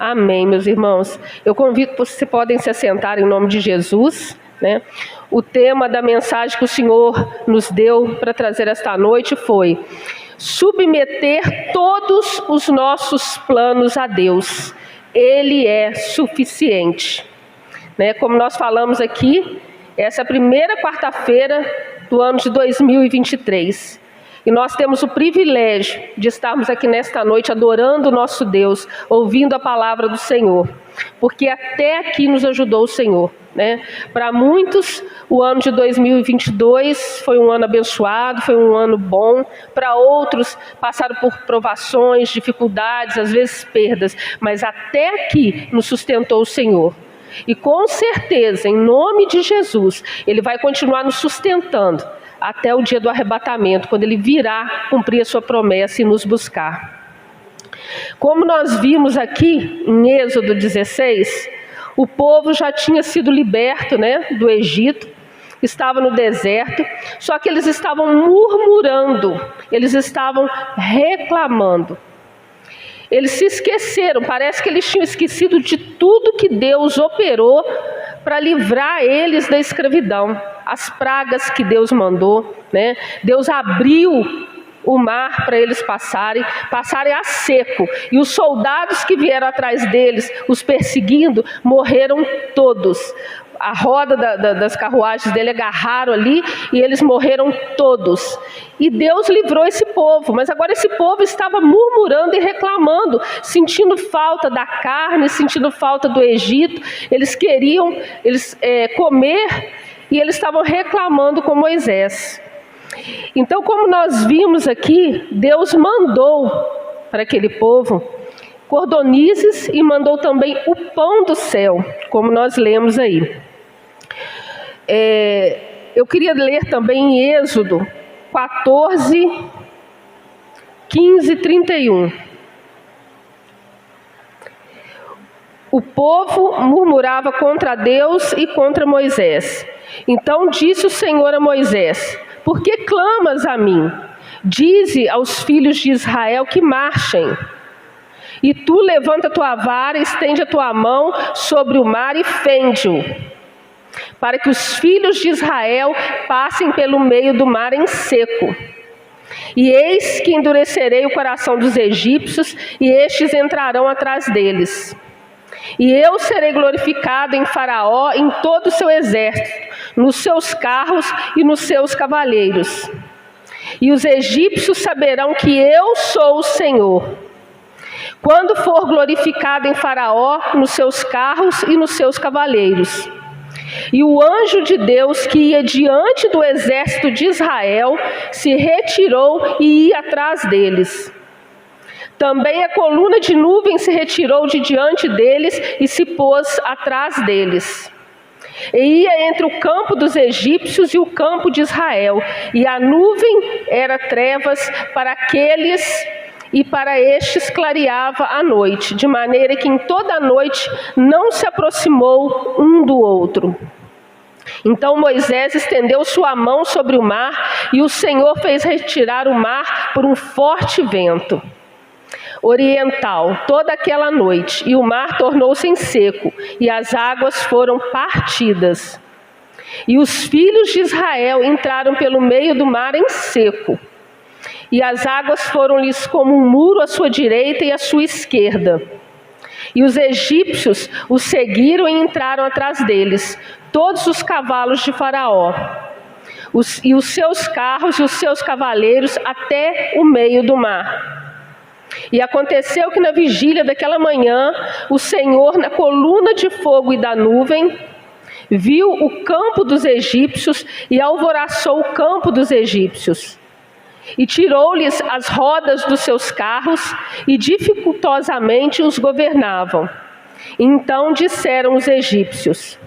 Amém, meus irmãos. Eu convido que vocês podem se assentar em nome de Jesus, né? O tema da mensagem que o Senhor nos deu para trazer esta noite foi submeter todos os nossos planos a Deus. Ele é suficiente, né? Como nós falamos aqui, essa é a primeira quarta-feira do ano de 2023. E nós temos o privilégio de estarmos aqui nesta noite adorando o nosso Deus, ouvindo a palavra do Senhor, porque até aqui nos ajudou o Senhor, né? Para muitos, o ano de 2022 foi um ano abençoado, foi um ano bom. Para outros, passaram por provações, dificuldades, às vezes perdas, mas até aqui nos sustentou o Senhor. E com certeza, em nome de Jesus, Ele vai continuar nos sustentando até o dia do arrebatamento, quando Ele virá cumprir a sua promessa e nos buscar. Como nós vimos aqui em Êxodo 16, o povo já tinha sido liberto, né, do Egito, estava no deserto, só que eles estavam murmurando, eles estavam reclamando. Eles se esqueceram, parece que eles tinham esquecido de tudo que Deus operou para livrar eles da escravidão. As pragas que Deus mandou, né? Deus abriu o mar para eles passarem a seco. E os soldados que vieram atrás deles, os perseguindo, morreram todos. A roda das carruagens dele agarraram ali e eles morreram todos. E Deus livrou esse povo, mas agora esse povo estava murmurando e reclamando, sentindo falta da carne, sentindo falta do Egito. Eles queriam comer e eles estavam reclamando com Moisés. Então, como nós vimos aqui, Deus mandou para aquele povo cordonizes e mandou também o pão do céu, como nós lemos aí. Eu queria ler também em Êxodo 14, 15 e 31. O povo murmurava contra Deus e contra Moisés. Então disse o Senhor a Moisés: por que clamas a mim? Dize aos filhos de Israel que marchem. E tu levanta a tua vara, estende a tua mão sobre o mar e fende-o, para que os filhos de Israel passem pelo meio do mar em seco. E eis que endurecerei o coração dos egípcios, e estes entrarão atrás deles. E eu serei glorificado em Faraó, em todo o seu exército, nos seus carros e nos seus cavaleiros. E os egípcios saberão que eu sou o Senhor, quando for glorificado em Faraó, nos seus carros e nos seus cavaleiros. E o anjo de Deus que ia diante do exército de Israel se retirou e ia atrás deles. Também a coluna de nuvem se retirou de diante deles e se pôs atrás deles. E ia entre o campo dos egípcios e o campo de Israel, e a nuvem era trevas para aqueles, e para estes clareava a noite, de maneira que em toda a noite não se aproximou um do outro. Então Moisés estendeu sua mão sobre o mar, e o Senhor fez retirar o mar por um forte vento oriental toda aquela noite, e o mar tornou-se em seco, e as águas foram partidas. E os filhos de Israel entraram pelo meio do mar em seco, e as águas foram-lhes como um muro à sua direita e à sua esquerda. E os egípcios os seguiram e entraram atrás deles, todos os cavalos de Faraó, e os seus carros e os seus cavaleiros até o meio do mar. E aconteceu que na vigília daquela manhã, o Senhor, na coluna de fogo e da nuvem, viu o campo dos egípcios e alvoroçou o campo dos egípcios. E tirou-lhes as rodas dos seus carros e dificultosamente os governavam. Então disseram os egípcios: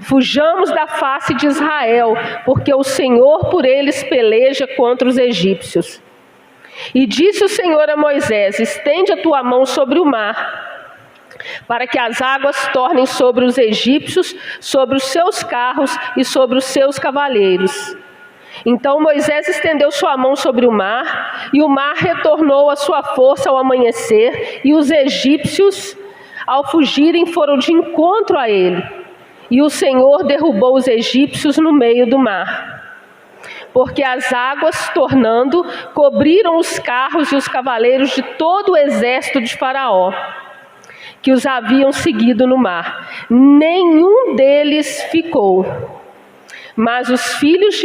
fujamos da face de Israel, porque o Senhor por eles peleja contra os egípcios. E disse o Senhor a Moisés: estende a tua mão sobre o mar, para que as águas tornem sobre os egípcios, sobre os seus carros e sobre os seus cavaleiros. Então Moisés estendeu sua mão sobre o mar, e o mar retornou à sua força ao amanhecer, e os egípcios ao fugirem, foram de encontro a ele. E o Senhor derrubou os egípcios no meio do mar, porque as águas, tornando, cobriram os carros e os cavaleiros de todo o exército de Faraó, que os haviam seguido no mar. Nenhum deles ficou. Mas os filhos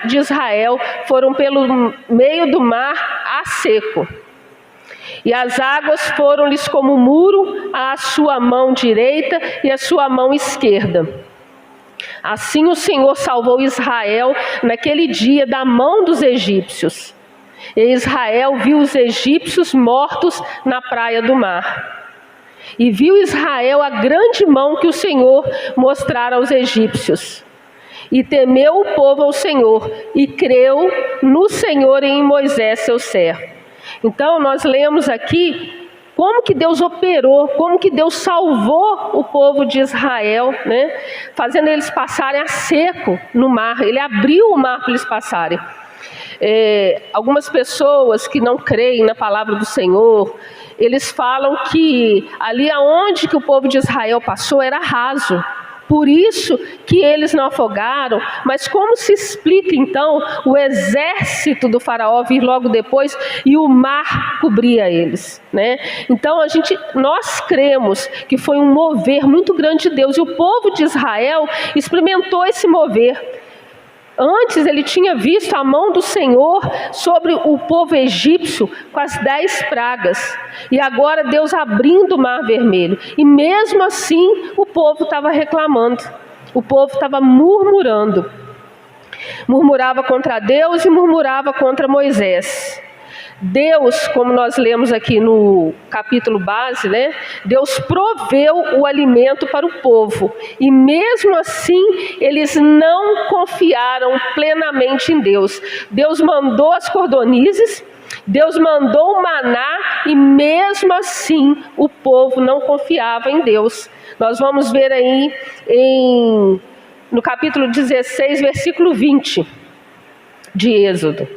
de Israel foram pelo meio do mar a seco. E as águas foram-lhes como muro à sua mão direita e à sua mão esquerda. Assim o Senhor salvou Israel naquele dia da mão dos egípcios. E Israel viu os egípcios mortos na praia do mar. E viu Israel a grande mão que o Senhor mostrara aos egípcios. E temeu o povo ao Senhor, e creu no Senhor e em Moisés, seu servo. Então nós lemos aqui como que Deus operou, como que Deus salvou o povo de Israel, né? Fazendo eles passarem a seco no mar. Ele abriu o mar para eles passarem. Algumas pessoas que não creem na palavra do Senhor, eles falam que ali aonde que o povo de Israel passou era raso. Por isso que eles não afogaram. Mas como se explica então o exército do faraó vir logo depois e o mar cobria eles, né? Então nós cremos que foi um mover muito grande de Deus. E o povo de Israel experimentou esse mover. Antes ele tinha visto a mão do Senhor sobre o povo egípcio com as 10 pragas. E agora Deus abrindo o mar vermelho. E mesmo assim o povo estava reclamando. O povo estava murmurando. Murmurava contra Deus e murmurava contra Moisés. Deus, como nós lemos aqui no capítulo base, né? Deus proveu o alimento para o povo. E mesmo assim, eles não confiaram plenamente em Deus. Deus mandou as cordonizes, Deus mandou o maná, e mesmo assim o povo não confiava em Deus. Nós vamos ver aí no capítulo 16, versículo 20 de Êxodo.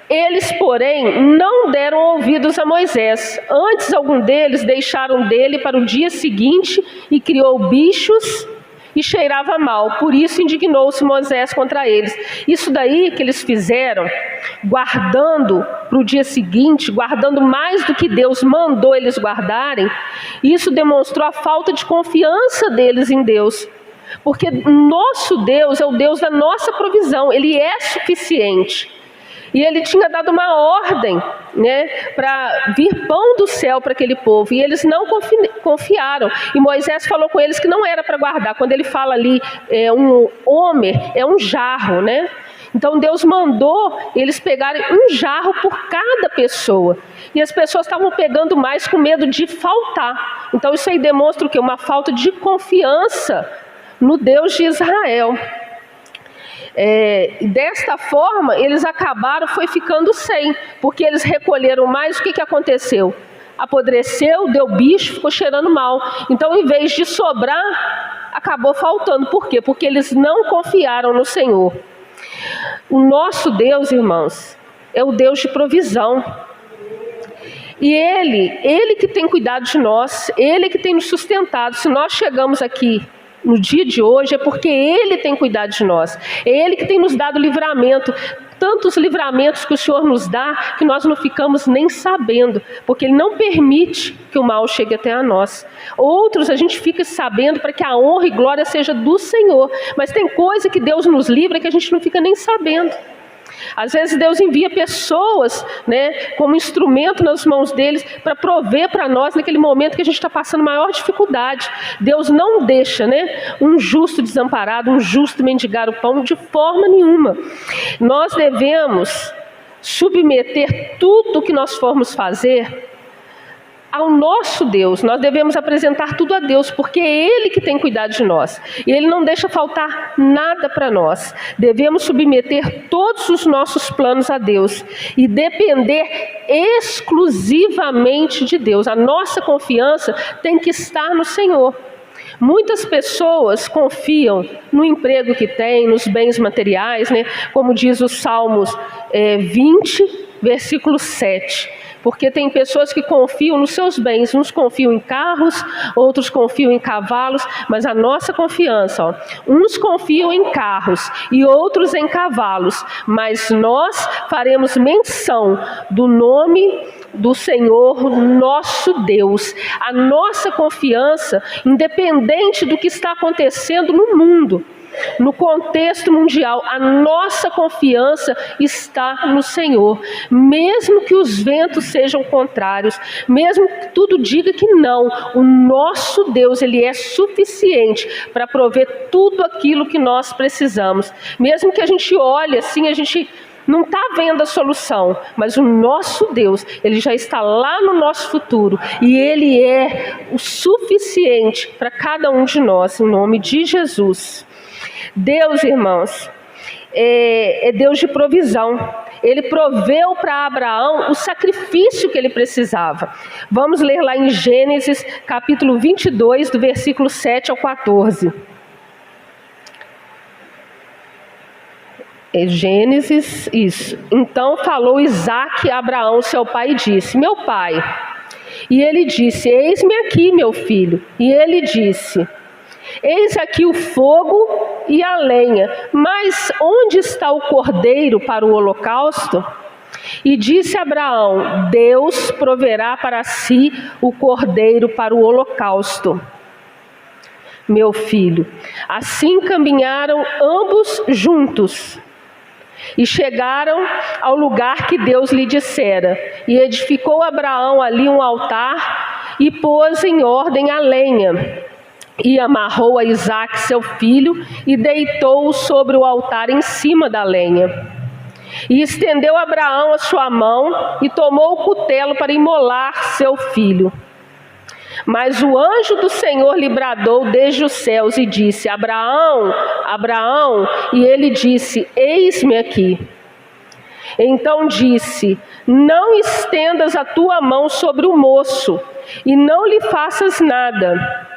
Eles, porém, não deram ouvidos a Moisés. Antes, algum deles deixaram dele para o dia seguinte e criou bichos e cheirava mal. Por isso indignou-se Moisés contra eles. Isso daí que eles fizeram, guardando para o dia seguinte, guardando mais do que Deus mandou eles guardarem, isso demonstrou a falta de confiança deles em Deus. Porque nosso Deus é o Deus da nossa provisão, Ele é suficiente. E ele tinha dado uma ordem, né, para vir pão do céu para aquele povo. E eles não confiaram. E Moisés falou com eles que não era para guardar. Quando ele fala ali, um homer, é um jarro, né? Então Deus mandou eles pegarem um jarro por cada pessoa. E as pessoas estavam pegando mais com medo de faltar. Então isso aí demonstra o quê? Uma falta de confiança no Deus de Israel. Desta forma eles acabaram ficando sem, porque eles recolheram mais. O que aconteceu? Apodreceu, deu bicho, ficou cheirando mal. Então, em vez de sobrar, acabou faltando. Por quê? Porque eles não confiaram no Senhor. O nosso Deus, irmãos, é o Deus de provisão. E Ele que tem cuidado de nós, Ele que tem nos sustentado. Se nós chegamos aqui no dia de hoje, é porque Ele tem cuidado de nós. É Ele que tem nos dado livramento. Tantos livramentos que o Senhor nos dá, que nós não ficamos nem sabendo, porque Ele não permite que o mal chegue até a nós. Outros a gente fica sabendo para que a honra e glória seja do Senhor. Mas tem coisa que Deus nos livra que a gente não fica nem sabendo. Às vezes Deus envia pessoas, né, como instrumento nas mãos deles para prover para nós naquele momento que a gente está passando maior dificuldade. Deus não deixa, né, um justo desamparado, um justo mendigar o pão de forma nenhuma. Nós devemos submeter tudo o que nós formos fazer ao nosso Deus. Nós devemos apresentar tudo a Deus, porque é Ele que tem cuidado de nós. E Ele não deixa faltar nada para nós. Devemos submeter todos os nossos planos a Deus e depender exclusivamente de Deus. A nossa confiança tem que estar no Senhor. Muitas pessoas confiam no emprego que têm, nos bens materiais, né? Como diz os Salmos 20, versículo 7. Porque tem pessoas que confiam nos seus bens, uns confiam em carros, outros confiam em cavalos, mas a nossa confiança, uns confiam em carros e outros em cavalos, mas nós faremos menção do nome do Senhor nosso Deus. A nossa confiança, independente do que está acontecendo no mundo, no contexto mundial, a nossa confiança está no Senhor. Mesmo que os ventos sejam contrários, mesmo que tudo diga que não, o nosso Deus, Ele é suficiente para prover tudo aquilo que nós precisamos. Mesmo que a gente olhe assim, a gente não está vendo a solução, mas o nosso Deus, Ele já está lá no nosso futuro e Ele é o suficiente para cada um de nós, em nome de Jesus. Deus, irmãos, é Deus de provisão. Ele proveu para Abraão o sacrifício que ele precisava. Vamos ler lá em Gênesis, capítulo 22, do versículo 7 ao 14. Gênesis, isso. Então falou Isaque a Abraão, seu pai, e disse: meu pai. E ele disse: eis-me aqui, meu filho. E ele disse: eis aqui o fogo e a lenha, mas onde está o cordeiro para o holocausto? E disse Abraão: Deus proverá para si o cordeiro para o holocausto, meu filho. Assim caminharam ambos juntos e chegaram ao lugar que Deus lhe dissera. E edificou Abraão ali um altar e pôs em ordem a lenha. E amarrou a Isaque, seu filho, e deitou-o sobre o altar em cima da lenha. E estendeu Abraão a sua mão e tomou o cutelo para imolar seu filho. Mas o anjo do Senhor lhe bradou desde os céus e disse: Abraão, Abraão, e ele disse: eis-me aqui. Então disse: não estendas a tua mão sobre o moço, e não lhe faças nada,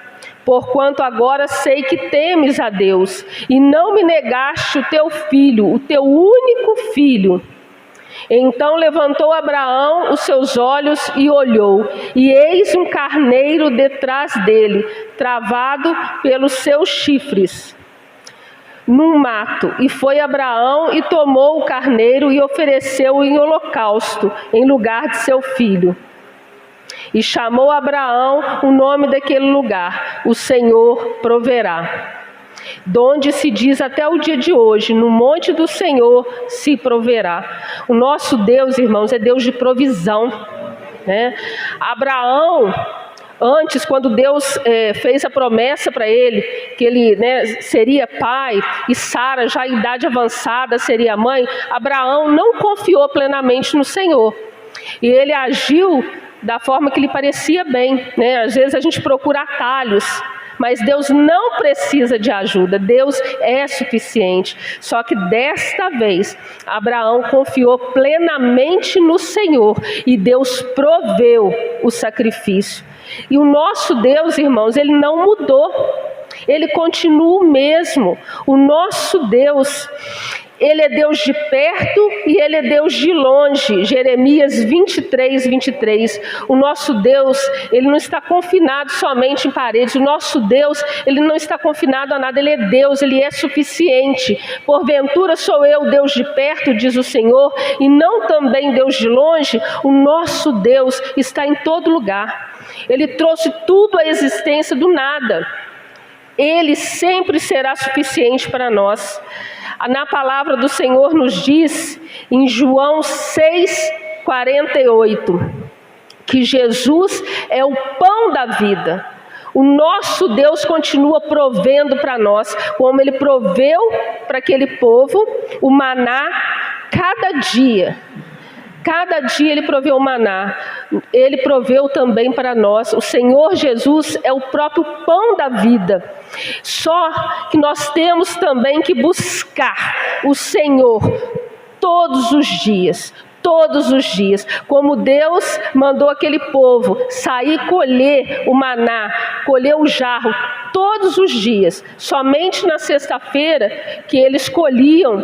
porquanto agora sei que temes a Deus, e não me negaste o teu filho, o teu único filho. Então levantou Abraão os seus olhos e olhou, e eis um carneiro detrás dele, travado pelos seus chifres, num mato. E foi Abraão e tomou o carneiro e ofereceu-o em holocausto, em lugar de seu filho. E chamou Abraão o nome daquele lugar: o Senhor proverá. Donde se diz até o dia de hoje: no monte do Senhor se proverá. O nosso Deus, irmãos, é Deus de provisão, né? Abraão, antes, quando Deus fez a promessa para ele, que ele, seria pai, e Sara, já em idade avançada, seria mãe, Abraão não confiou plenamente no Senhor. E ele agiu da forma que lhe parecia bem, né? Às vezes a gente procura atalhos, mas Deus não precisa de ajuda, Deus é suficiente. Só que desta vez, Abraão confiou plenamente no Senhor e Deus proveu o sacrifício. E o nosso Deus, irmãos, Ele não mudou, Ele continua o mesmo. O nosso Deus, Ele é Deus de perto e Ele é Deus de longe. Jeremias 23, 23. O nosso Deus, Ele não está confinado somente em paredes. O nosso Deus, Ele não está confinado a nada. Ele é Deus, Ele é suficiente. Porventura sou eu Deus de perto, diz o Senhor, e não também Deus de longe? O nosso Deus está em todo lugar. Ele trouxe tudo à existência do nada. Ele sempre será suficiente para nós. Na palavra do Senhor nos diz, em João 6,48, que Jesus é o pão da vida. O nosso Deus continua provendo para nós, como Ele proveu para aquele povo o maná cada dia. Cada dia Ele proveu o maná, Ele proveu também para nós. O Senhor Jesus é o próprio pão da vida. Só que nós temos também que buscar o Senhor todos os dias. Todos os dias, como Deus mandou aquele povo sair colher o maná, colher o jarro, todos os dias. Somente na sexta-feira que eles colhiam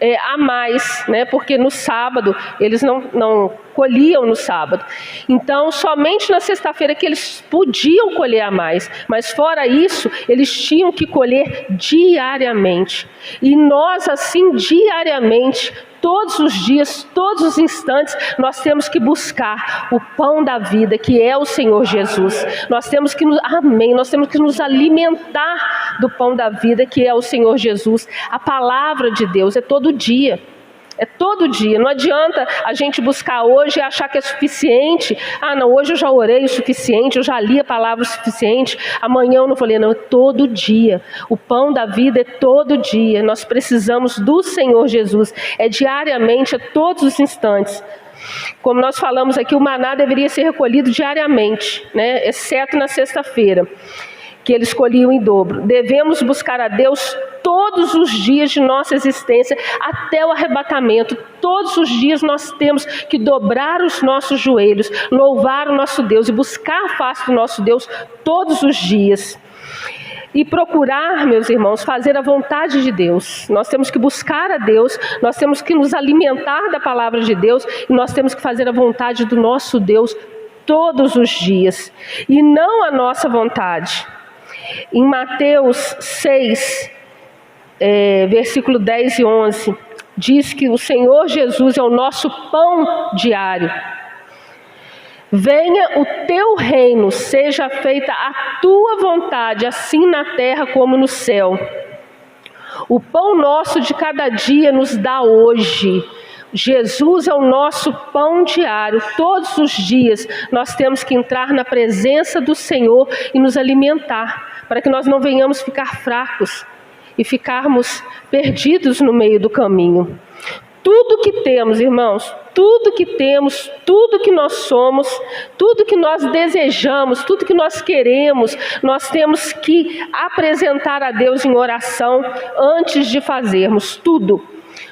a mais, né? Porque no sábado eles não colhiam no sábado. Então, somente na sexta-feira que eles podiam colher a mais. Mas fora isso, eles tinham que colher diariamente. E nós, assim, diariamente, todos os dias, todos os instantes, nós temos que buscar o pão da vida, que é o Senhor Jesus. Nós temos que nós temos que nos alimentar do pão da vida, que é o Senhor Jesus. A palavra de Deus é todo dia. É todo dia, não adianta a gente buscar hoje e achar que é suficiente. Não, hoje eu já orei o suficiente, eu já li a palavra o suficiente, amanhã eu não vou ler. Não, é todo dia. O pão da vida é todo dia. Nós precisamos do Senhor Jesus, é diariamente, é todos os instantes. Como nós falamos aqui, o maná deveria ser recolhido diariamente, né? Exceto na sexta-feira, que eles colhiam em dobro. Devemos buscar a Deus todos os dias de nossa existência, até o arrebatamento. Todos os dias nós temos que dobrar os nossos joelhos, louvar o nosso Deus e buscar a face do nosso Deus todos os dias. E procurar, meus irmãos, fazer a vontade de Deus. Nós temos que buscar a Deus, nós temos que nos alimentar da palavra de Deus, e nós temos que fazer a vontade do nosso Deus todos os dias, e não a nossa vontade. Em Mateus 6, versículo 10 e 11, diz que o Senhor Jesus é o nosso pão diário. Venha o teu reino, seja feita a tua vontade, assim na terra como no céu. O pão nosso de cada dia nos dá hoje. Jesus é o nosso pão diário. Todos os dias nós temos que entrar na presença do Senhor e nos alimentar, para que nós não venhamos ficar fracos e ficarmos perdidos no meio do caminho. Tudo que temos, irmãos, tudo que temos, tudo que nós somos, tudo que nós desejamos, tudo que nós queremos, nós temos que apresentar a Deus em oração antes de fazermos tudo.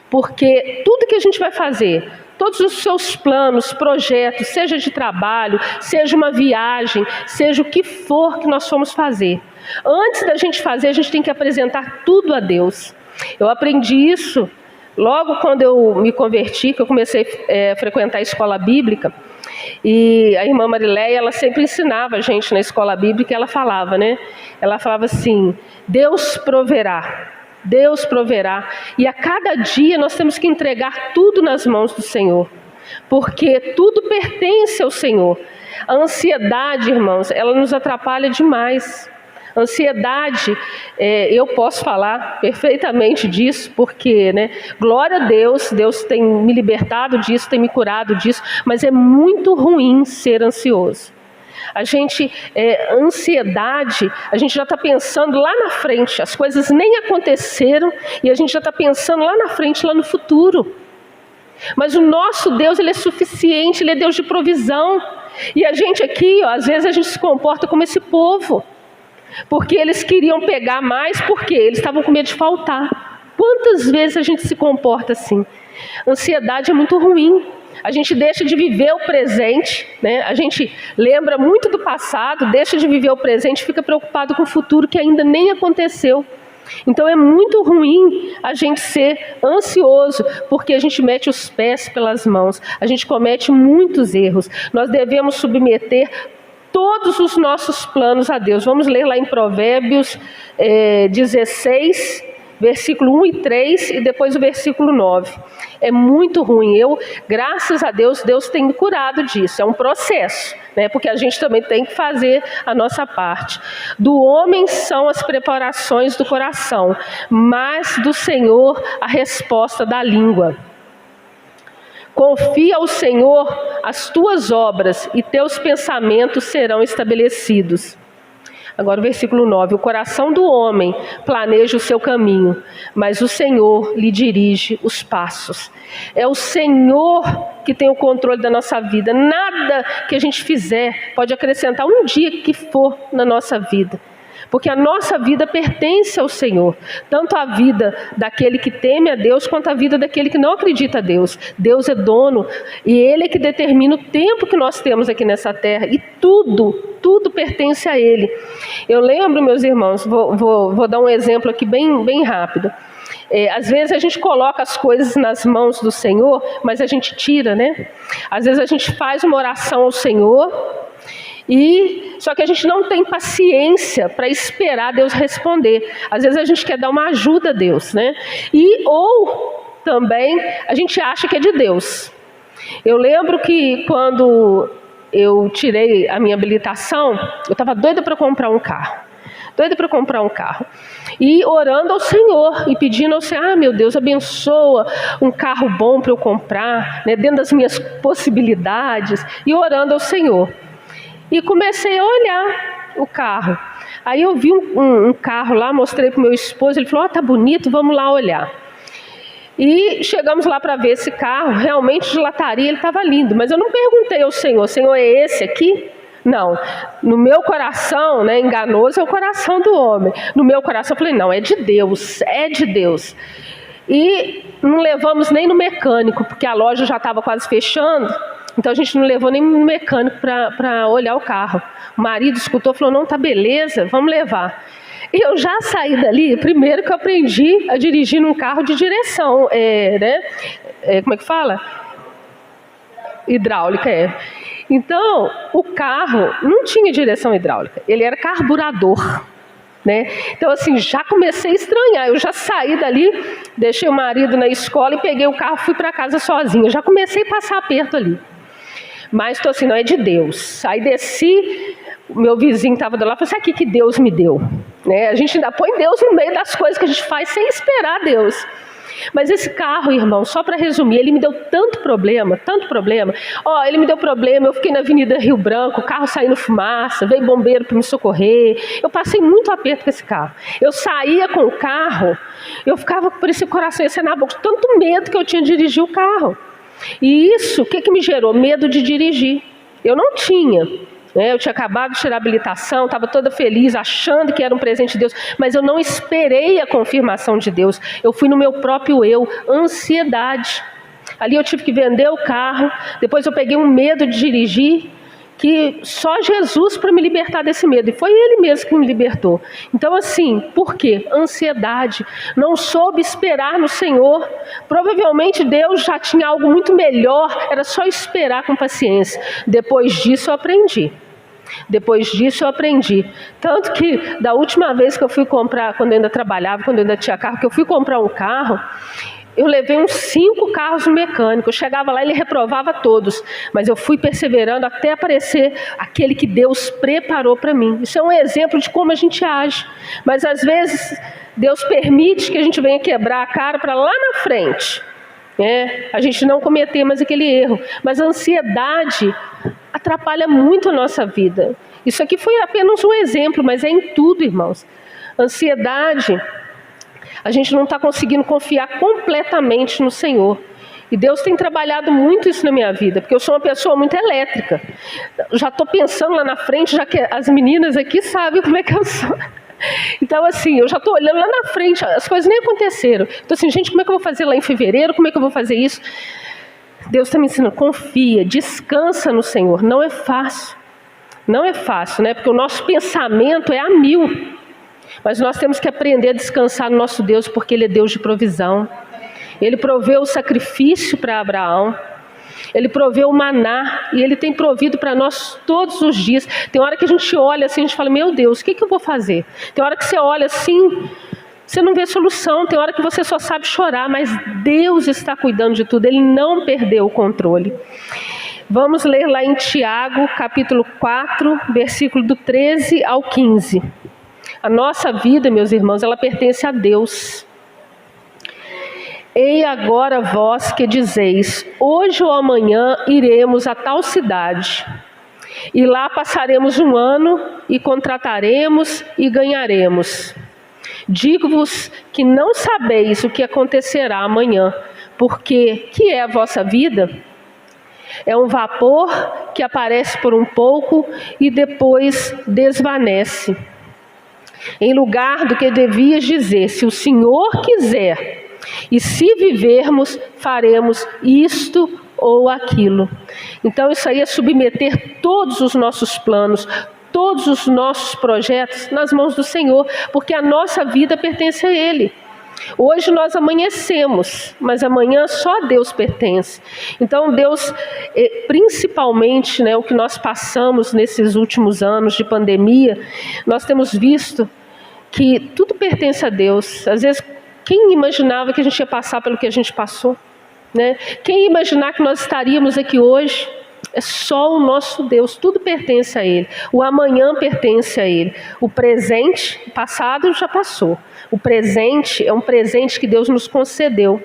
Porque tudo que a gente vai fazer, todos os seus planos, projetos, seja de trabalho, seja uma viagem, seja o que for que nós formos fazer, antes da gente fazer, a gente tem que apresentar tudo a Deus. Eu aprendi isso logo quando eu me converti, que eu comecei a frequentar a escola bíblica. E a irmã Marileia, ela sempre ensinava a gente na escola bíblica, ela falava, né? Ela falava assim: Deus proverá. Deus proverá. E a cada dia nós temos que entregar tudo nas mãos do Senhor, porque tudo pertence ao Senhor. A ansiedade, irmãos, ela nos atrapalha demais. A ansiedade, eu posso falar perfeitamente disso, porque, né, glória a Deus, Deus tem me libertado disso, tem me curado disso, mas é muito ruim ser ansioso. A gente, ansiedade, a gente já está pensando lá na frente, as coisas nem aconteceram e a gente já está pensando lá na frente, lá no futuro. Mas o nosso Deus, Ele é suficiente, Ele é Deus de provisão. E a gente aqui, às vezes a gente se comporta como esse povo, porque eles queriam pegar mais, porque eles estavam com medo de faltar. Quantas vezes a gente se comporta assim? Ansiedade é muito ruim. A gente deixa de viver o presente, né? A gente lembra muito do passado, deixa de viver o presente, fica preocupado com o futuro que ainda nem aconteceu. Então é muito ruim a gente ser ansioso, porque a gente mete os pés pelas mãos, a gente comete muitos erros. Nós devemos submeter todos os nossos planos a Deus. Vamos ler lá em Provérbios 16, versículo 1 e 3 e depois o versículo 9. É muito ruim. Graças a Deus, Deus tem me curado disso. É um processo, né? Porque a gente também tem que fazer a nossa parte. Do homem são as preparações do coração, mas do Senhor a resposta da língua. Confia ao Senhor as tuas obras e teus pensamentos serão estabelecidos. Agora o versículo 9. O coração do homem planeja o seu caminho, mas o Senhor lhe dirige os passos. É o Senhor que tem o controle da nossa vida. Nada que a gente fizer pode acrescentar um dia que for na nossa vida. Porque a nossa vida pertence ao Senhor. Tanto a vida daquele que teme a Deus, quanto a vida daquele que não acredita a Deus. Deus é dono e Ele é que determina o tempo que nós temos aqui nessa terra. E tudo pertence a Ele. Eu lembro, meus irmãos, vou dar um exemplo aqui bem rápido. Às vezes a gente coloca as coisas nas mãos do Senhor, mas a gente tira, né? Às vezes a gente faz uma oração ao Senhor, só que a gente não tem paciência para esperar Deus responder. Às vezes a gente quer dar uma ajuda a Deus, né? Ou também a gente acha que é de Deus. Eu lembro que quando eu tirei a minha habilitação, eu estava doida para comprar um carro. E orando ao Senhor e pedindo ao Senhor, meu Deus, abençoa um carro bom para eu comprar, né, dentro das minhas possibilidades, e orando ao Senhor. E comecei a olhar o carro. Aí eu vi um carro lá, mostrei para o meu esposo, ele falou, tá bonito, vamos lá olhar. E chegamos lá para ver esse carro, realmente de lataria, ele estava lindo, mas eu não perguntei ao Senhor, Senhor, é esse aqui? Não, no meu coração, né, enganoso é o coração do homem. No meu coração eu falei, não, é de Deus, é de Deus. E não levamos nem no mecânico, porque a loja já estava quase fechando, então a gente não levou nem no mecânico para olhar o carro. O marido escutou e falou, não, tá beleza, vamos levar. E eu já saí dali, primeiro que eu aprendi a dirigir num carro de direção, como é que fala? Hidráulica, Então, o carro não tinha direção hidráulica, ele era carburador, né? Então, assim, já comecei a estranhar. Eu já saí dali, deixei o marido na escola e peguei o carro, fui para casa sozinha. Já comecei a passar aperto ali. Mas estou assim, não é de Deus. Aí desci, o meu vizinho estava do lado, falei, sabe o que Deus me deu? Né? A gente ainda põe Deus no meio das coisas que a gente faz sem esperar Deus. Mas esse carro, irmão, só para resumir, ele me deu tanto problema. Ele me deu problema, eu fiquei na Avenida Rio Branco, o carro saindo fumaça, veio bombeiro para me socorrer. Eu passei muito aperto com esse carro. Eu saía com o carro, eu ficava por esse coração ia na boca, tanto medo que eu tinha de dirigir o carro. E isso, o que me gerou? Medo de dirigir. Eu não tinha. Eu tinha acabado de tirar a habilitação, estava toda feliz, achando que era um presente de Deus, mas eu não esperei a confirmação de Deus. Eu fui no meu próprio eu, ansiedade. Ali eu tive que vender o carro, depois eu peguei um medo de dirigir, que só Jesus para me libertar desse medo, e foi Ele mesmo que me libertou. Então assim, por quê? Ansiedade, não soube esperar no Senhor. Provavelmente Deus já tinha algo muito melhor, era só esperar com paciência. Depois disso eu aprendi. Tanto que da última vez que eu fui comprar, quando eu ainda trabalhava, quando eu ainda tinha carro, que eu fui comprar um carro, eu levei uns 5 carros no mecânico. Eu chegava lá e ele reprovava todos. Mas eu fui perseverando até aparecer aquele que Deus preparou para mim. Isso é um exemplo de como a gente age. Mas às vezes Deus permite que a gente venha quebrar a cara para lá na frente. A gente não cometer mais aquele erro. Mas a ansiedade atrapalha muito a nossa vida. Isso aqui foi apenas um exemplo, mas é em tudo, irmãos. Ansiedade... A gente não está conseguindo confiar completamente no Senhor. E Deus tem trabalhado muito isso na minha vida, porque eu sou uma pessoa muito elétrica. Já estou pensando lá na frente, já que as meninas aqui sabem como é que eu sou. Então assim, eu já estou olhando lá na frente, as coisas nem aconteceram. Então assim, gente, como é que eu vou fazer lá em fevereiro? Como é que eu vou fazer isso? Deus está me ensinando, confia, descansa no Senhor. Não é fácil, né? Porque o nosso pensamento é a 1000. Mas nós temos que aprender a descansar no nosso Deus, porque Ele é Deus de provisão. Ele proveu o sacrifício para Abraão. Ele proveu o maná. E Ele tem provido para nós todos os dias. Tem hora que a gente olha assim, a gente fala, meu Deus, o que eu vou fazer? Tem hora que você olha assim, você não vê solução. Tem hora que você só sabe chorar, mas Deus está cuidando de tudo. Ele não perdeu o controle. Vamos ler lá em Tiago, capítulo 4, versículo do 13 ao 15. A nossa vida, meus irmãos, ela pertence a Deus. Ei agora vós que dizeis, hoje ou amanhã iremos a tal cidade, e lá passaremos um ano, e contrataremos e ganharemos. Digo-vos que não sabeis o que acontecerá amanhã, porque que é a vossa vida? É um vapor que aparece por um pouco e depois desvanece. Em lugar do que devias dizer, se o Senhor quiser, e se vivermos, faremos isto ou aquilo. Então isso aí é submeter todos os nossos planos, todos os nossos projetos nas mãos do Senhor, porque a nossa vida pertence a Ele. Hoje nós amanhecemos, mas amanhã só a Deus pertence. Então Deus, principalmente, né, o que nós passamos nesses últimos anos de pandemia, nós temos visto que tudo pertence a Deus. Às vezes, quem imaginava que a gente ia passar pelo que a gente passou, né? Quem ia imaginar que nós estaríamos aqui hoje? É só o nosso Deus, tudo pertence a Ele. O amanhã pertence a Ele. O presente, o passado já passou. O presente é um presente que Deus nos concedeu.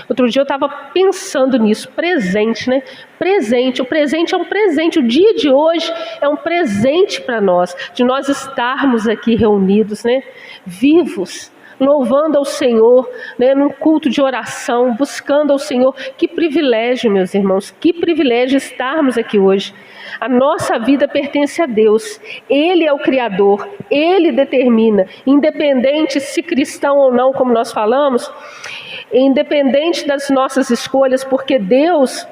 Outro dia eu estava pensando nisso, presente, né? Presente, o presente é um presente. O dia de hoje é um presente para nós, de nós estarmos aqui reunidos, né? Vivos, louvando ao Senhor, né, num culto de oração, buscando ao Senhor. Que privilégio, meus irmãos, que privilégio estarmos aqui hoje. A nossa vida pertence a Deus. Ele é o Criador, Ele determina, independente se cristão ou não, como nós falamos, independente das nossas escolhas, porque Deus,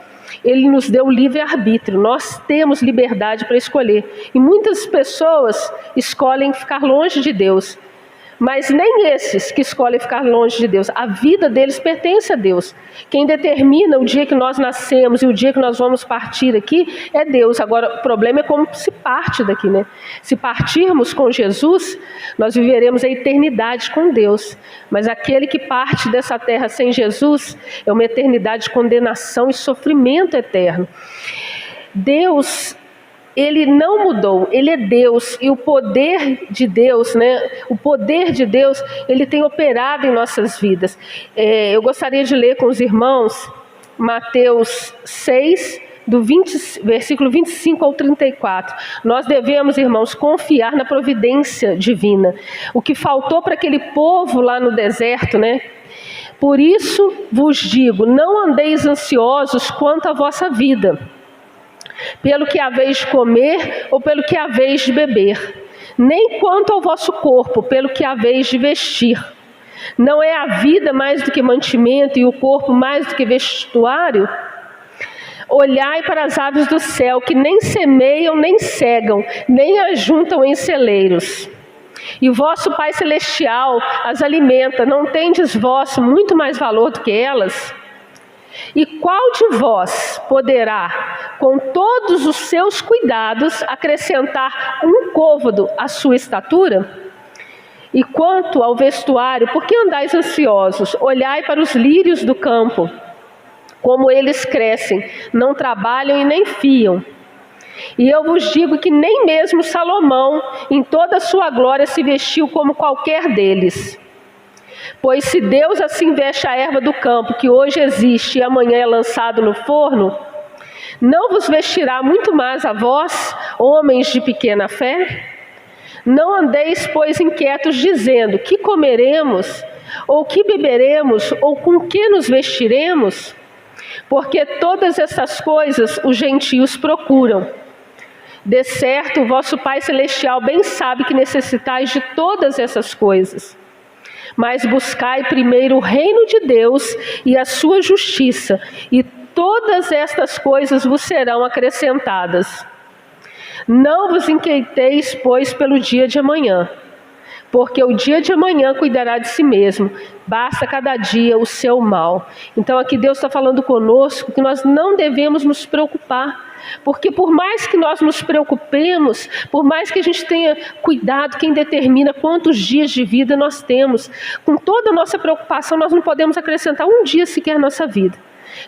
Ele nos deu livre-arbítrio, nós temos liberdade para escolher. E muitas pessoas escolhem ficar longe de Deus, mas nem esses que escolhem ficar longe de Deus, a vida deles pertence a Deus. Quem determina o dia que nós nascemos e o dia que nós vamos partir aqui é Deus. Agora, o problema é como se parte daqui, né? Se partirmos com Jesus, nós viveremos a eternidade com Deus. Mas aquele que parte dessa terra sem Jesus é uma eternidade de condenação e sofrimento eterno. Deus, Ele não mudou, Ele é Deus, e o poder de Deus, né? O poder de Deus, Ele tem operado em nossas vidas. Eu gostaria de ler com os irmãos Mateus 6, versículo 25 ao 34. Nós devemos, irmãos, confiar na providência divina. O que faltou para aquele povo lá no deserto, né? Por isso vos digo, não andeis ansiosos quanto à vossa vida, pelo que haveis de comer ou pelo que haveis de beber, nem quanto ao vosso corpo, pelo que haveis de vestir. Não é a vida mais do que mantimento e o corpo mais do que vestuário? Olhai para as aves do céu, que nem semeiam, nem cegam, nem ajuntam em celeiros, e o vosso Pai Celestial as alimenta. Não tendes vós muito mais valor do que elas? E qual de vós poderá, com todos os seus cuidados, acrescentar um côvado à sua estatura? E quanto ao vestuário, por que andais ansiosos? Olhai para os lírios do campo, como eles crescem, não trabalham e nem fiam. E eu vos digo que nem mesmo Salomão, em toda a sua glória, se vestiu como qualquer deles. Pois se Deus assim veste a erva do campo, que hoje existe e amanhã é lançado no forno, não vos vestirá muito mais a vós, homens de pequena fé? Não andeis, pois, inquietos, dizendo, que comeremos, ou que beberemos, ou com que nos vestiremos? Porque todas essas coisas os gentios procuram. De certo, o vosso Pai Celestial bem sabe que necessitais de todas essas coisas. Mas buscai primeiro o reino de Deus e a sua justiça, e todas estas coisas vos serão acrescentadas. Não vos inquieteis, pois, pelo dia de amanhã, porque o dia de amanhã cuidará de si mesmo, basta cada dia o seu mal. Então aqui Deus está falando conosco que nós não devemos nos preocupar, porque por mais que nós nos preocupemos, por mais que a gente tenha cuidado, quem determina quantos dias de vida nós temos, com toda a nossa preocupação nós não podemos acrescentar um dia sequer à nossa vida.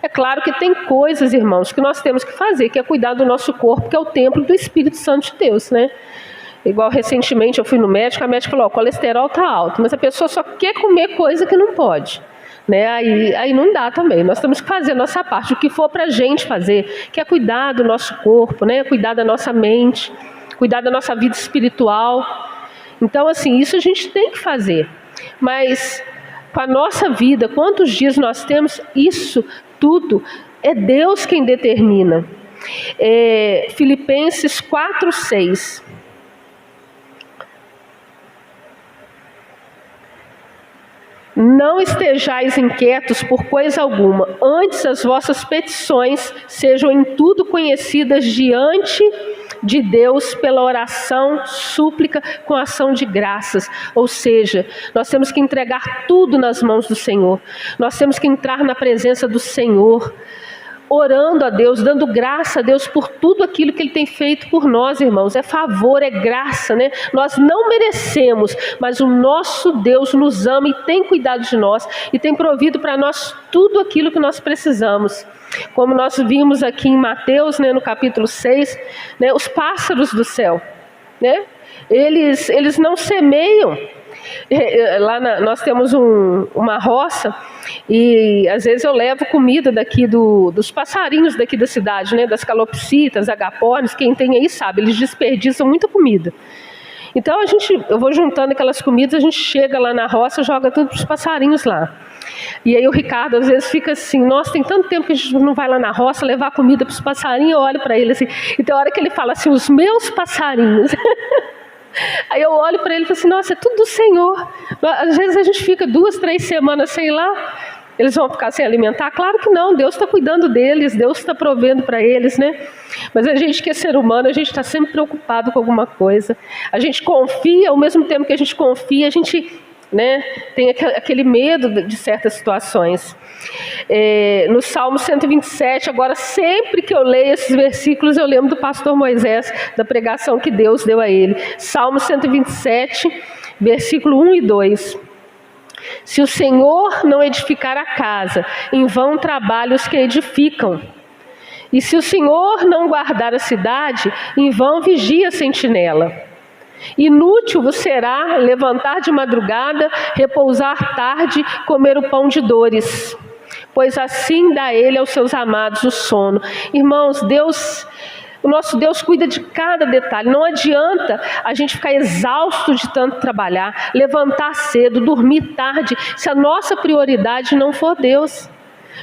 É claro que tem coisas, irmãos, que nós temos que fazer, que é cuidar do nosso corpo, que é o templo do Espírito Santo de Deus, né? Igual recentemente eu fui no médico, a médica falou, o colesterol está alto, mas a pessoa só quer comer coisa que não pode, né? Aí não dá também, nós temos que fazer a nossa parte, o que for para a gente fazer, que é cuidar do nosso corpo, né? Cuidar da nossa mente, cuidar da nossa vida espiritual. Então assim, isso a gente tem que fazer, mas com a nossa vida, quantos dias nós temos, isso tudo é Deus quem determina. Filipenses 4:6. Não estejais inquietos por coisa alguma, antes as vossas petições sejam em tudo conhecidas diante de Deus pela oração, súplica, com ação de graças. Ou seja, nós temos que entregar tudo nas mãos do Senhor. Nós temos que entrar na presença do Senhor, orando a Deus, dando graça a Deus por tudo aquilo que Ele tem feito por nós, irmãos. É favor, é graça, né? Nós não merecemos, mas o nosso Deus nos ama e tem cuidado de nós e tem provido para nós tudo aquilo que nós precisamos. Como nós vimos aqui em Mateus, né, no capítulo 6, né, os pássaros do céu, né? Eles não semeiam. Lá nós temos uma roça e às vezes eu levo comida daqui dos passarinhos daqui da cidade, né, das calopsitas, agapornis, quem tem aí sabe, eles desperdiçam muita comida. Então eu vou juntando aquelas comidas, a gente chega lá na roça, joga tudo para os passarinhos lá. E aí o Ricardo às vezes fica assim, nossa, tem tanto tempo que a gente não vai lá na roça levar comida para os passarinhos. Eu olho para ele assim, e tem hora que ele fala assim, os meus passarinhos. Aí eu olho para ele e falo assim, nossa, é tudo do Senhor. Às vezes a gente fica 2, 3 semanas sem ir lá, eles vão ficar sem alimentar? Claro que não, Deus está cuidando deles, Deus está provendo para eles, né? Mas a gente que é ser humano, a gente está sempre preocupado com alguma coisa. A gente confia, ao mesmo tempo que a gente confia, a gente, né, tem aquele medo de certas situações. No Salmo 127, agora sempre que eu leio esses versículos, eu lembro do pastor Moisés, da pregação que Deus deu a ele. Salmo 127, versículo 1 e 2. Se o Senhor não edificar a casa, em vão trabalham os que edificam. E se o Senhor não guardar a cidade, em vão vigia a sentinela. Inútil vos será levantar de madrugada, repousar tarde, comer o pão de dores, pois assim dá Ele aos seus amados o sono. Irmãos, o nosso Deus cuida de cada detalhe. Não adianta a gente ficar exausto de tanto trabalhar, levantar cedo, dormir tarde, se a nossa prioridade não for Deus.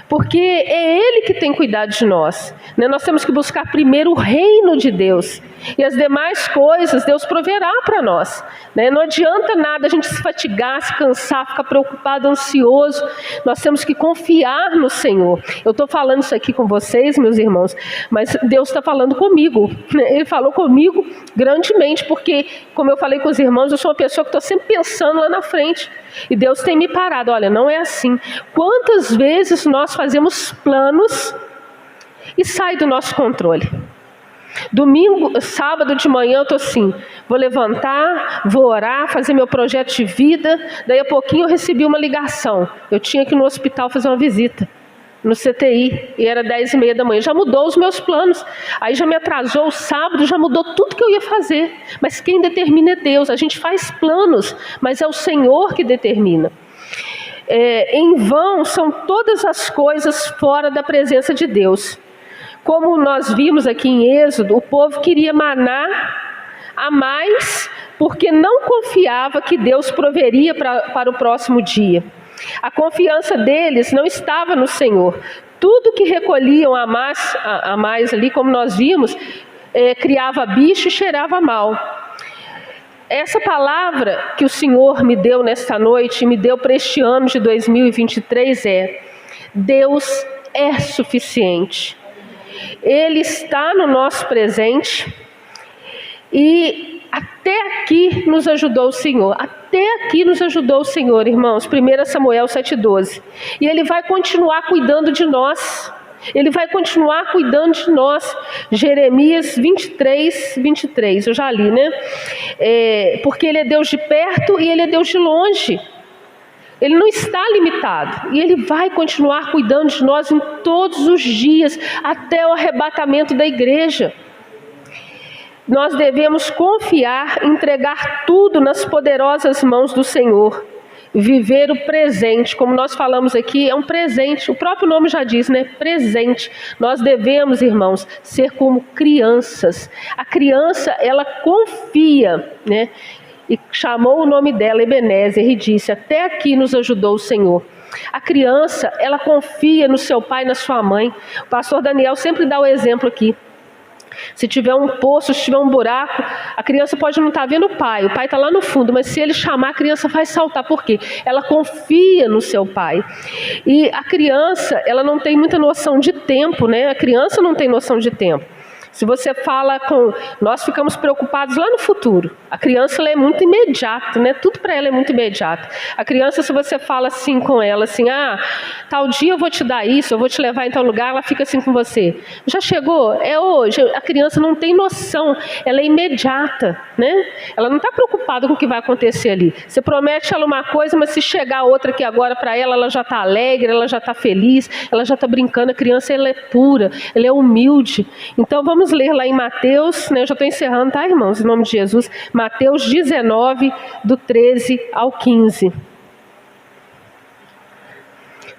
Porque é Ele que tem cuidado de nós, né? Nós temos que buscar primeiro o reino de Deus, e as demais coisas Deus proverá para nós, né? Não adianta nada a gente se fatigar, se cansar, ficar preocupado, ansioso. Nós temos que confiar no Senhor. Eu estou falando isso aqui com vocês, meus irmãos, mas Deus está falando comigo, né? Ele falou comigo grandemente, porque, como eu falei com os irmãos, eu sou uma pessoa que estou sempre pensando lá na frente, e Deus tem me parado. Olha, não é assim. Quantas vezes nós fazemos planos e sai do nosso controle? Sábado de manhã eu estou assim, vou levantar, vou orar, fazer meu projeto de vida. Daí a pouquinho eu recebi uma ligação, eu tinha que ir no hospital fazer uma visita, no CTI, e era 10h30 da manhã, já mudou os meus planos, aí já me atrasou o sábado, já mudou tudo que eu ia fazer. Mas quem determina é Deus. A gente faz planos, mas é o Senhor que determina. Em vão são todas as coisas fora da presença de Deus. Como nós vimos aqui em Êxodo, o povo queria maná a mais, porque não confiava que Deus proveria para o próximo dia. A confiança deles não estava no Senhor. Tudo que recolhiam a mais ali, como nós vimos, criava bicho e cheirava mal. Essa palavra que o Senhor me deu nesta noite, me deu para este ano de 2023 Deus é suficiente. Ele está no nosso presente e até aqui nos ajudou o Senhor. Até aqui nos ajudou o Senhor, irmãos. 1 Samuel 7,12. E Ele vai continuar cuidando de nós. Ele vai continuar cuidando de nós. Jeremias 23:23. Eu já li, né? Porque Ele é Deus de perto e Ele é Deus de longe. Ele não está limitado. E Ele vai continuar cuidando de nós em todos os dias, até o arrebatamento da igreja. Nós devemos confiar, entregar tudo nas poderosas mãos do Senhor. Viver o presente, como nós falamos aqui, é um presente. O próprio nome já diz, né? Presente. Nós devemos, irmãos, ser como crianças. A criança, ela confia, né? E chamou o nome dela Ebenezer e disse: até aqui nos ajudou o Senhor. A criança, ela confia no seu pai e na sua mãe. O pastor Daniel sempre dá o exemplo aqui. Se tiver um poço, se tiver um buraco, a criança pode não estar vendo o pai está lá no fundo, mas se ele chamar, a criança vai saltar. Por quê? Ela confia no seu pai. E a criança, ela não tem muita noção de tempo, né? A criança não tem noção de tempo. Se você fala com... Nós ficamos preocupados lá no futuro. A criança, ela é muito imediata, né? Tudo para ela é muito imediato. A criança, se você fala assim com ela, assim, tal dia eu vou te dar isso, eu vou te levar em tal lugar, ela fica assim com você. Já chegou? É hoje. A criança não tem noção, ela é imediata, né? Ela não está preocupada com o que vai acontecer ali. Você promete ela uma coisa, mas se chegar outra aqui agora para ela já está alegre, ela já está feliz, ela já está brincando. A criança, ela é pura, ela é humilde. Então vamos ler lá em Mateus, né? Eu já estou encerrando, tá, irmãos? Em nome de Jesus. Mateus 19, do 13 ao 15.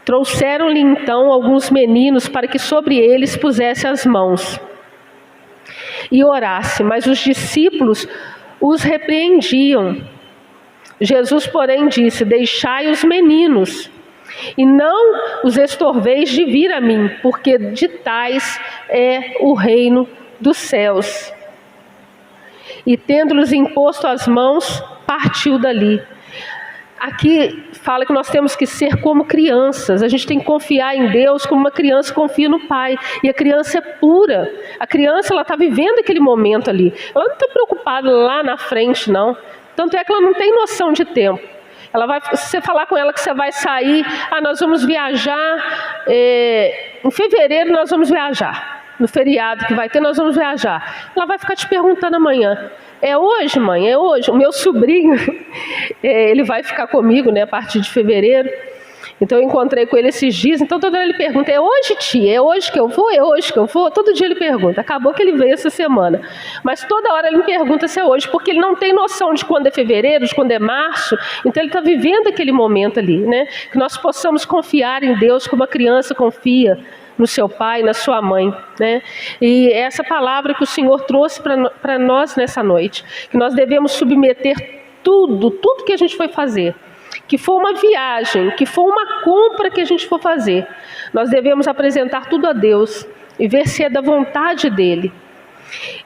Trouxeram-lhe então alguns meninos para que sobre eles pusesse as mãos e orasse, mas os discípulos os repreendiam. Jesus, porém, disse: deixai os meninos, e não os estorveis de vir a mim, porque de tais é o reino dos céus. E tendo-lhes imposto as mãos, partiu dali. Aqui fala que nós temos que ser como crianças. A gente tem que confiar em Deus como uma criança confia no Pai. E a criança é pura. A criança, ela está vivendo aquele momento ali. Ela não está preocupada lá na frente, não. Tanto é que ela não tem noção de tempo. Ela vai, se você falar com ela que você vai sair, nós vamos viajar, em fevereiro nós vamos viajar. No feriado que vai ter, nós vamos viajar. Ela vai ficar te perguntando amanhã: é hoje, mãe? É hoje? O meu sobrinho, ele vai ficar comigo, né, a partir de fevereiro. Então eu encontrei com ele esses dias. Então toda hora ele pergunta: é hoje, tia? É hoje que eu vou? É hoje que eu vou? Todo dia ele pergunta. Acabou que ele veio essa semana. Mas toda hora ele me pergunta se é hoje, porque ele não tem noção de quando é fevereiro, de quando é março. Então ele está vivendo aquele momento ali, né? Que nós possamos confiar em Deus como a criança confia no seu pai, na sua mãe, né? E essa palavra que o Senhor trouxe para nós nessa noite, que nós devemos submeter tudo que a gente foi fazer, que for uma viagem, que for uma compra que a gente for fazer, nós devemos apresentar tudo a Deus e ver se é da vontade dEle.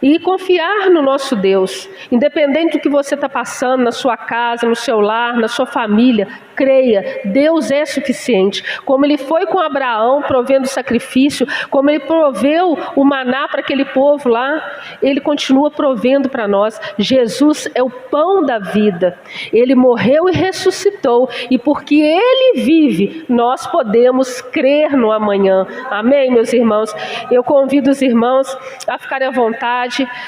E confiar no nosso Deus, independente do que você está passando na sua casa, no seu lar, na sua família, creia, Deus é suficiente. Como Ele foi com Abraão, provendo sacrifício, como Ele proveu o maná para aquele povo lá, Ele continua provendo para nós. Jesus é o pão da vida, Ele morreu e ressuscitou, e porque Ele vive, nós podemos crer no amanhã. Amém, meus irmãos? Eu convido os irmãos a ficarem à vontade,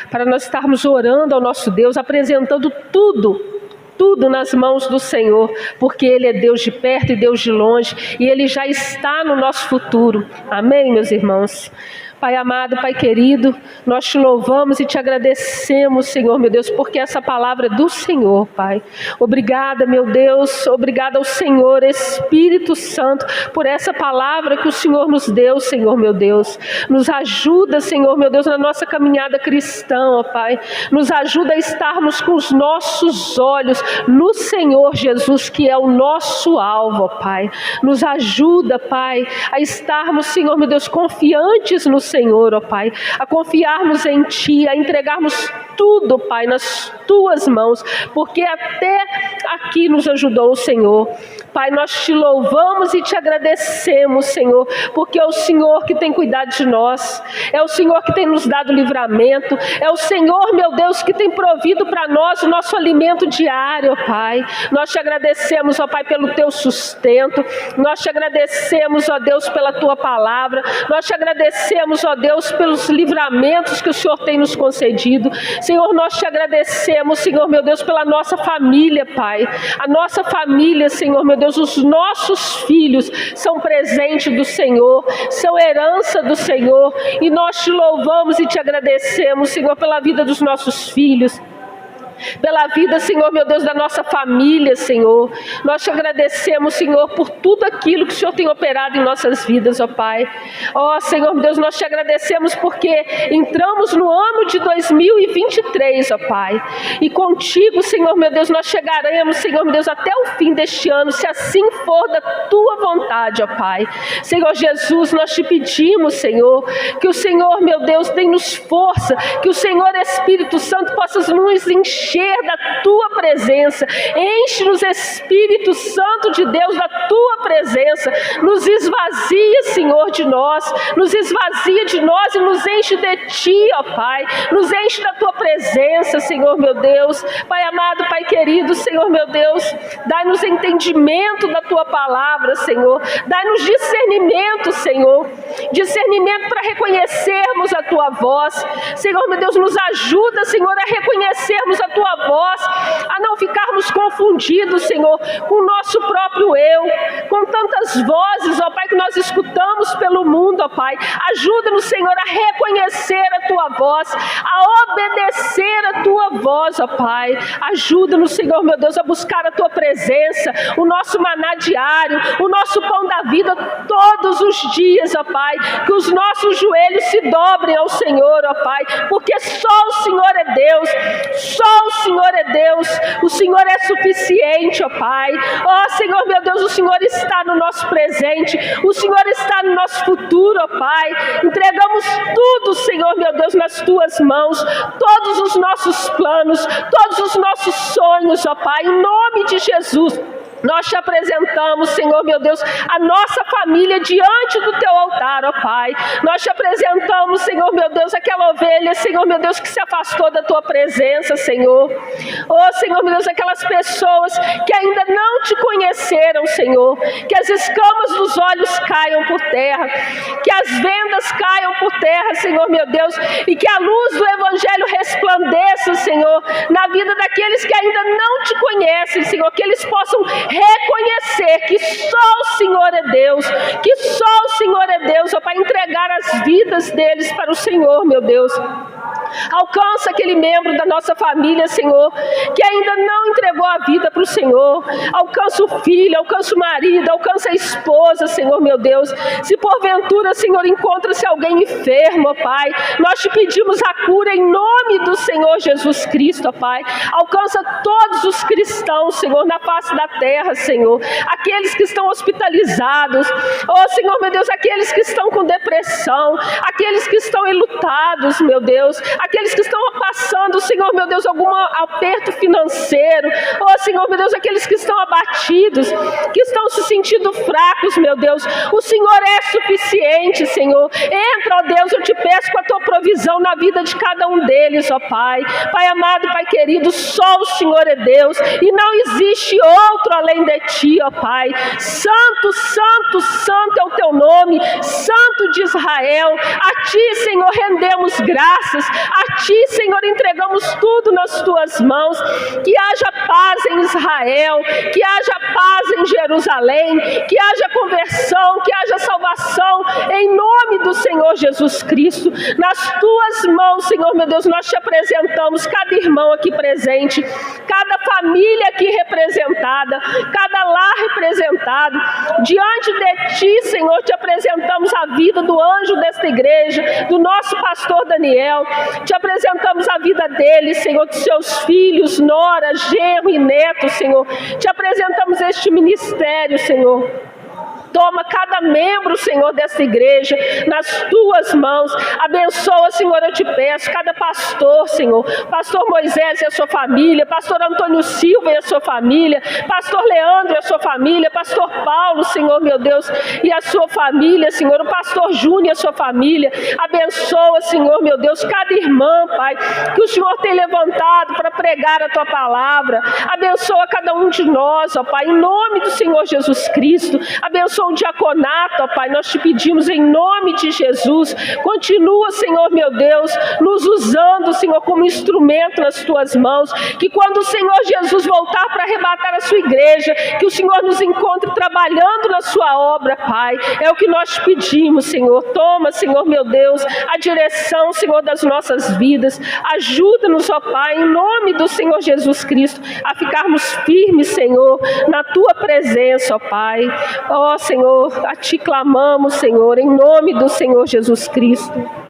para nós estarmos orando ao nosso Deus, apresentando tudo nas mãos do Senhor, porque Ele é Deus de perto e Deus de longe, e Ele já está no nosso futuro. Amém, meus irmãos? Pai amado, Pai querido, nós te louvamos e te agradecemos, Senhor, meu Deus, porque essa palavra é do Senhor, Pai. Obrigada, meu Deus, obrigada ao Senhor, Espírito Santo, por essa palavra que o Senhor nos deu, Senhor, meu Deus. Nos ajuda, Senhor, meu Deus, na nossa caminhada cristã, ó Pai. Nos ajuda a estarmos com os nossos olhos no Senhor Jesus, que é o nosso alvo, ó Pai. Nos ajuda, Pai, a estarmos, Senhor, meu Deus, confiantes no Senhor, ó Pai, a confiarmos em Ti, a entregarmos tudo, Pai, nas Tuas mãos, porque até aqui nos ajudou o Senhor. Pai, nós te louvamos e te agradecemos, Senhor, porque é o Senhor que tem cuidado de nós, é o Senhor que tem nos dado livramento, é o Senhor, meu Deus, que tem provido para nós o nosso alimento diário, ó Pai. Nós te agradecemos, ó Pai, pelo Teu sustento, nós te agradecemos, ó Deus, pela Tua palavra, nós te agradecemos, ó Deus, pelos livramentos que o Senhor tem nos concedido. Senhor, nós te agradecemos, Senhor, meu Deus, pela nossa família, Pai. A nossa família, Senhor, meu Deus, os nossos filhos são presente do Senhor, são herança do Senhor, e nós te louvamos e te agradecemos, Senhor, pela vida dos nossos filhos, pela vida, Senhor, meu Deus, da nossa família, Senhor. Nós te agradecemos, Senhor, por tudo aquilo que o Senhor tem operado em nossas vidas, ó Pai. Ó Senhor, meu Deus, nós te agradecemos porque entramos no ano de 2023, ó Pai. E contigo, Senhor, meu Deus, nós chegaremos, Senhor, meu Deus, até o fim deste ano, se assim for da Tua vontade, ó Pai. Senhor Jesus, nós te pedimos, Senhor, que o Senhor, meu Deus, dê-nos força, que o Senhor Espírito Santo possa nos encher encher da tua presença. Enche-nos, Espírito Santo de Deus, da tua presença. Nos esvazia, Senhor, de nós. Nos esvazia de nós e nos enche de ti, ó Pai. Nos enche da tua presença, Senhor, meu Deus. Pai amado, Pai querido, Senhor, meu Deus, dai-nos entendimento da tua palavra, Senhor. Dai-nos discernimento, Senhor. Discernimento para reconhecermos a tua voz. Senhor, meu Deus, nos ajuda, Senhor, a reconhecermos a tua voz, a não ficarmos confundidos, Senhor, com o nosso próprio eu, com tantas vozes, ó Pai, que nós escutamos pelo mundo, ó Pai. Ajuda-nos, Senhor, a reconhecer a tua voz, a obedecer a tua voz, ó Pai. Ajuda-nos, Senhor, meu Deus, a buscar a tua presença, o nosso maná diário, o nosso pão da vida todos os dias, ó Pai. Que os nossos joelhos se dobrem ao Senhor, ó Pai, porque só o Senhor é Deus, só o Senhor é Deus, o Senhor é suficiente, ó Pai. Ó Senhor, meu Deus, o Senhor está no nosso presente, o Senhor está no nosso futuro, ó Pai. Entregamos tudo, Senhor, meu Deus, nas tuas mãos, todos os nossos planos, todos os nossos sonhos, ó Pai, em nome de Jesus. Nós te apresentamos, Senhor, meu Deus, a nossa família diante do teu altar, ó Pai. Nós te apresentamos, Senhor, meu Deus, aquela ovelha, Senhor, meu Deus, que se afastou da tua presença, Senhor. Oh, Senhor, meu Deus, aquelas pessoas que ainda não te conheceram, Senhor. Que as escamas dos olhos caiam por terra, que as vendas caiam por terra, Senhor, meu Deus, e que a luz do Evangelho resplandeça, Senhor, na vida daqueles que ainda não te conhecem, Senhor, que eles possam reconhecer que só o Senhor é Deus, que só o Senhor é Deus, ó Pai, entregar as vidas deles para o Senhor, meu Deus. Alcança aquele membro da nossa família, Senhor, que ainda não entregou a vida para o Senhor. Alcança o filho, alcança o marido, alcança a esposa, Senhor, meu Deus. Se porventura, Senhor, encontra-se alguém enfermo, ó Pai, nós te pedimos a cura em nome do Senhor Jesus Cristo, ó Pai. Alcança todos os cristãos, Senhor, na face da terra, Senhor. Aqueles que estão hospitalizados, ó Senhor, meu Deus, aqueles que estão com depressão, aqueles que estão enlutados, meu Deus, aqueles que estão passando, Senhor, meu Deus, algum aperto financeiro, ó Senhor, meu Deus, aqueles que estão abatidos, que estão se sentindo fracos, meu Deus, o Senhor é suficiente, Senhor. Entra, ó Deus, eu te peço com a tua provisão na vida de cada um deles, ó Pai. Pai amado, Pai querido, só o Senhor é Deus e não existe outro além de ti, ó Pai. Santo, santo, santo é o teu nome, Santo de Israel. A ti, Senhor, rendemos graças, a ti, Senhor, entregamos tudo nas tuas mãos. Que haja paz em Israel, que haja paz em Jerusalém, que haja conversão, que haja salvação em nome do Senhor Jesus Cristo. Nas tuas mãos, Senhor, meu Deus, nós te apresentamos cada irmão aqui presente, cada família aqui representada, cada lar representado. Diante de ti, Senhor, te apresentamos a vida do anjo desta igreja, do nosso pastor Daniel. Te apresentamos a vida dele, Senhor, de seus filhos, nora, genro e neto, Senhor. Te apresentamos este ministério, Senhor. Toma cada membro, Senhor, dessa igreja nas tuas mãos. Abençoa, Senhor, eu te peço, cada pastor, Senhor. Pastor Moisés e a sua família, pastor Antônio Silva e a sua família, pastor Leandro e a sua família, pastor Paulo, Senhor, meu Deus, e a sua família, Senhor, o pastor Júnior e a sua família. Abençoa, Senhor, meu Deus, cada irmã, Pai, que o Senhor tem levantado para pregar a tua palavra. Abençoa cada um de nós, ó Pai, em nome do Senhor Jesus Cristo. Abençoa o diaconato, ó Pai, nós te pedimos em nome de Jesus. Continua, Senhor, meu Deus, nos usando, Senhor, como instrumento nas tuas mãos. Que quando o Senhor Jesus voltar para arrebatar a sua igreja, que o Senhor nos encontre trabalhando na sua obra, Pai. É o que nós te pedimos, Senhor. Toma, Senhor, meu Deus, a direção, Senhor, das nossas vidas. Ajuda-nos, ó Pai, em nome do Senhor Jesus Cristo, a ficarmos firmes, Senhor, na tua presença, ó Pai. Ó Senhor, a ti clamamos, Senhor, em nome do Senhor Jesus Cristo.